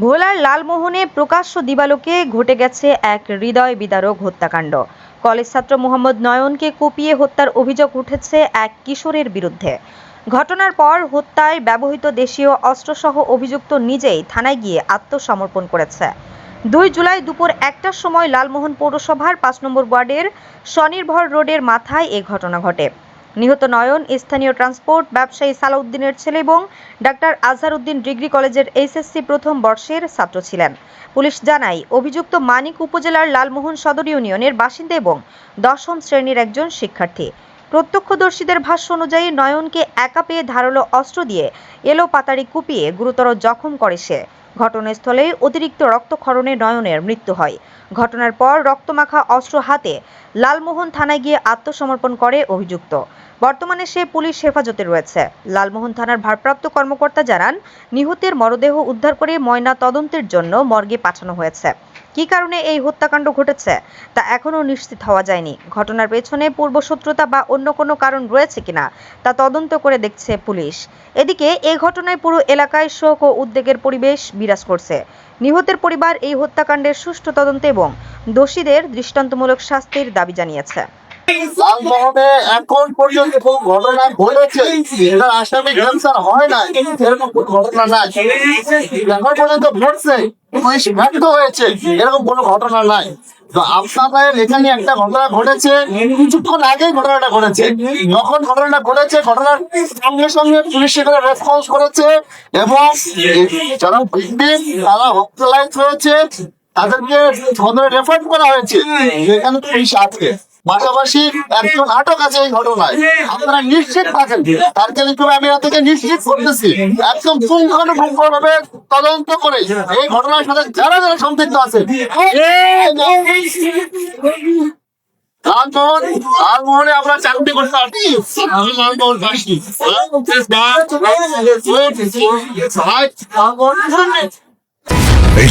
ভোলার লালমোহনে প্রকাশ্য দিবালোকে ঘটে গেছে এক হৃদয় বিদারক হত্যাকাণ্ড। কলেজ ছাত্র মোহাম্মদ নয়নকে কুপিয়ে হত্যার অভিযোগ উঠেছে এক কিশোরের বিরুদ্ধে। ঘটনার পর হত্যায় ব্যবহৃত দেশীয় অস্ত্রসহ অভিযুক্ত নিজেই থানায় গিয়ে আত্মসমর্পণ করেছে। 2 জুলাই দুপুর 1টার সময় লালমোহন পৌরসভার 5 নম্বর ওয়ার্ডের স্বনির্ভর রোডের মাথায় এ ঘটনা ঘটে। নিহত নয়ন স্থানীয় ট্রান্সপোর্ট ব্যবসায়ী সালাউদ্দিনের ছেলে এবং ডাক্তার আজহার উদ্দিন ডিগ্রি কলেজের এইচএসসি প্রথম বর্ষের ছাত্র ছিলেন। পুলিশ জানায়, অভিযুক্ত মানিক উপজেলার লালমোহন সদর ইউনিয়নের বাসিন্দা এবং 10ম শ্রেণীর একজন শিক্ষার্থী। প্রত্যক্ষদর্শীদের ভাষ্য অনুযায়ী নয়নকে একা পেয়ে ধারালো অস্ত্র দিয়ে এলোপাতাড়ি কুপিয়ে গুরুতর জখম করে সে। ঘটনাস্থলে অতিরিক্ত রক্তক্ষরণে নয়নের মৃত্যু হয়। ঘটনার পর রক্তমাখা অস্ত্র হাতে লালমোহন থানায় গিয়ে আত্মসমর্পণ করে অভিযুক্ত। বর্তমানে সে পুলিশ হেফাজতে রয়েছে। লালমোহন থানার ভারপ্রাপ্ত কর্মকর্তা জানান, নিহতের মরদেহ উদ্ধার করে ময়না তদন্তের জন্য মর্গে পাঠানো হয়েছে। কী কারণে এই হত্যাকাণ্ড ঘটেছে তা এখনও নিশ্চিত হওয়া যায়নি। ঘটনার পেছনে পূর্বশত্রুতা বা অন্য কোনো কারণ রয়েছে কিনা তা তদন্ত করে দেখছে পুলিশ। এদিকে এই ঘটনায় পুরো এলাকায় শোক ও উদ্বেগের পরিবেশ বিরাজ করছে। নিহতের পরিবার এই হত্যাকাণ্ডের সুষ্ঠু তদন্ত এবং দোষীদের দৃষ্টান্তমূলক শাস্তির দাবি জানিয়েছে। লালমোহনে এখন পর্যন্ত কোন ঘটনা ঘটেছে এটার আসামি গ্রেফতার হয় না, এরকম কোন ঘটনা নাই। এখন পর্যন্ত ঘটছে, পুলিশ ব্যর্থ হয়েছে, এরকম কোনো ঘটনা নাই। তো আপনাদের এখানে একটা ঘটনা ঘটেছে, কিছুক্ষণ আগেই ঘটনাটা ঘটেছে। যখন ঘটনাটা ঘটেছে, ঘটনার সঙ্গে সঙ্গে পুলিশ সেখানে রেসপন্স করেছে এবং যারা ভিকটিম তারা হসপিটালাইজ হয়েছে, তাদেরকে সদরে রেফার করা হয়েছে। এখানে পুলিশ আছে, পাশাপাশি একজন আটক আছে এই ঘটনায়। আপনারা নিশ্চিত থাকেন, আমি থেকে নিশ্চিত করতেছি একদম পুঙ্খানুপুঙ্খভাবে তদন্ত করে এই ঘটনার সাথে যারা যারা সম্পৃক্ত আছে লালমোহনে আমরা চাকরি করতে পারি। আমি লালমোহনবাসী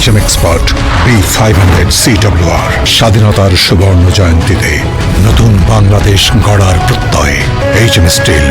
HM Expert B500 CWR স্বাধীনতার সুবর্ণ জয়ন্তীতে নতুন বাংলাদেশ গড়ার প্রত্যয়। HM Steel।